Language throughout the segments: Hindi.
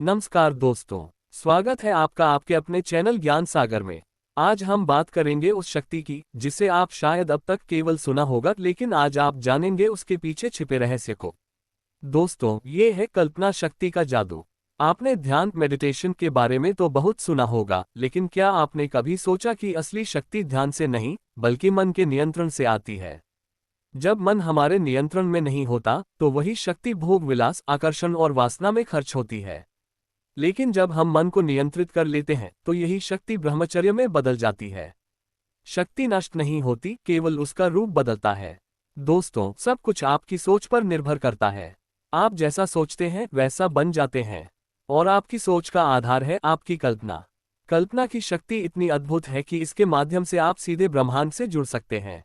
नमस्कार दोस्तों, स्वागत है आपका आपके अपने चैनल ज्ञान सागर में। आज हम बात करेंगे उस शक्ति की जिसे आप शायद अब तक केवल सुना होगा, लेकिन आज आप जानेंगे उसके पीछे छिपे रहस्य को। दोस्तों, ये है कल्पना शक्ति का जादू। आपने ध्यान मेडिटेशन के बारे में तो बहुत सुना होगा, लेकिन क्या आपने कभी सोचा कि असली शक्ति ध्यान से नहीं बल्कि मन के नियंत्रण से आती है। जब मन हमारे नियंत्रण में नहीं होता तो वही शक्ति भोग विलास, आकर्षण और वासना में खर्च होती है। लेकिन जब हम मन को नियंत्रित कर लेते हैं तो यही शक्ति ब्रह्मचर्य में बदल जाती है। शक्ति नष्ट नहीं होती, केवल उसका रूप बदलता है। दोस्तों, सब कुछ आपकी सोच पर निर्भर करता है। आप जैसा सोचते हैं वैसा बन जाते हैं, और आपकी सोच का आधार है आपकी कल्पना। कल्पना की शक्ति इतनी अद्भुत है कि इसके माध्यम से आप सीधे ब्रह्मांड से जुड़ सकते हैं।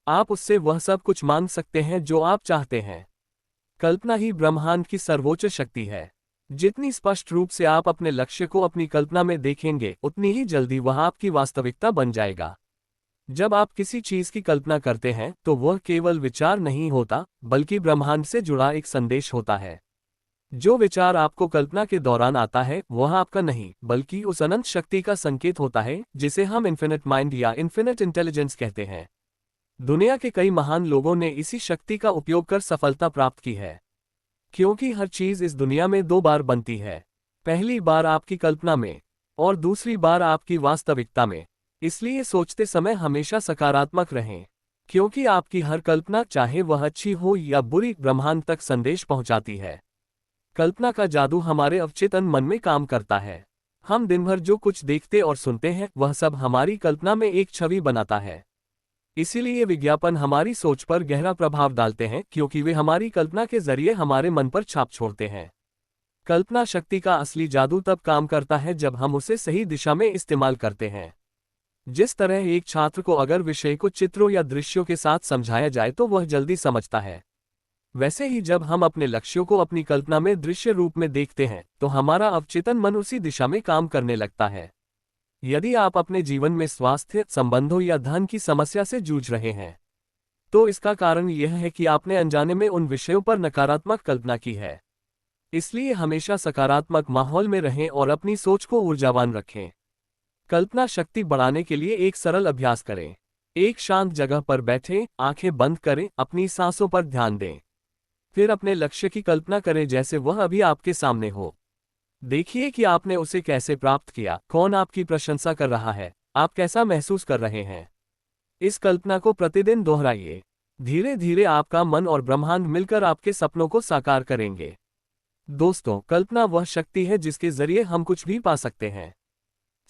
आप उससे वह सब कुछ मांग सकते हैं जो आप चाहते हैं। कल्पना ही ब्रह्मांड की सर्वोच्च शक्ति है। जितनी स्पष्ट रूप से आप अपने लक्ष्य को अपनी कल्पना में देखेंगे, उतनी ही जल्दी वह आपकी वास्तविकता बन जाएगा। जब आप किसी चीज की कल्पना करते हैं तो वह केवल विचार नहीं होता, बल्कि ब्रह्मांड से जुड़ा एक संदेश होता है। जो विचार आपको कल्पना के दौरान आता है वह आपका नहीं, बल्कि उस अनंत शक्ति का संकेत होता है जिसे हम इन्फिनिट माइंड या इन्फिनिट इंटेलिजेंस कहते हैं। दुनिया के कई महान लोगों ने इसी शक्ति का उपयोग कर सफलता प्राप्त की है। क्योंकि हर चीज इस दुनिया में दो बार बनती है, पहली बार आपकी कल्पना में और दूसरी बार आपकी वास्तविकता में। इसलिए सोचते समय हमेशा सकारात्मक रहें, क्योंकि आपकी हर कल्पना, चाहे वह अच्छी हो या बुरी, ब्रह्मांड तक संदेश पहुंचाती है। कल्पना का जादू हमारे अवचेतन मन में काम करता है। हम दिन भर जो कुछ देखते और सुनते हैं वह सब हमारी कल्पना में एक छवि बनाता है। इसीलिए विज्ञापन हमारी सोच पर गहरा प्रभाव डालते हैं, क्योंकि वे हमारी कल्पना के जरिए हमारे मन पर छाप छोड़ते हैं। कल्पना शक्ति का असली जादू तब काम करता है जब हम उसे सही दिशा में इस्तेमाल करते हैं। जिस तरह एक छात्र को अगर विषय को चित्रों या दृश्यों के साथ समझाया जाए तो वह जल्दी समझता है, वैसे ही जब हम अपने लक्ष्यों को अपनी कल्पना में दृश्य रूप में देखते हैं तो हमारा अवचेतन मन उसी दिशा में काम करने लगता है। यदि आप अपने जीवन में स्वास्थ्य, संबंधों या धन की समस्या से जूझ रहे हैं, तो इसका कारण यह है कि आपने अनजाने में उन विषयों पर नकारात्मक कल्पना की है। इसलिए हमेशा सकारात्मक माहौल में रहें और अपनी सोच को ऊर्जावान रखें। कल्पना शक्ति बढ़ाने के लिए एक सरल अभ्यास करें। एक शांत जगह पर बैठें, आंखें बंद करें, अपनी सांसों पर ध्यान दें। फिर अपने लक्ष्य की कल्पना करें जैसे वह अभी आपके सामने हो। देखिए कि आपने उसे कैसे प्राप्त किया, कौन आपकी प्रशंसा कर रहा है, आप कैसा महसूस कर रहे हैं। इस कल्पना को प्रतिदिन दोहराइए। धीरे धीरे आपका मन और ब्रह्मांड मिलकर आपके सपनों को साकार करेंगे। दोस्तों, कल्पना वह शक्ति है जिसके जरिए हम कुछ भी पा सकते हैं।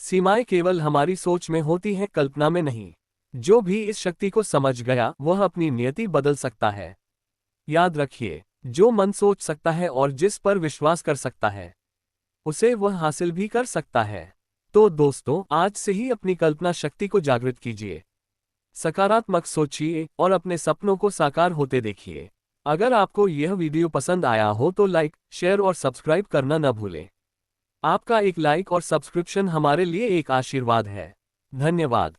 सीमाएं केवल हमारी सोच में होती हैं, कल्पना में नहीं। जो भी इस शक्ति को समझ गया वह अपनी नियति बदल सकता है। याद रखिए, जो मन सोच सकता है और जिस पर विश्वास कर सकता है उसे वह हासिल भी कर सकता है। तो दोस्तों, आज से ही अपनी कल्पना शक्ति को जागृत कीजिए, सकारात्मक सोचिए और अपने सपनों को साकार होते देखिए। अगर आपको यह वीडियो पसंद आया हो तो लाइक, शेयर और सब्सक्राइब करना न भूलें। आपका एक लाइक और सब्सक्रिप्शन हमारे लिए एक आशीर्वाद है। धन्यवाद।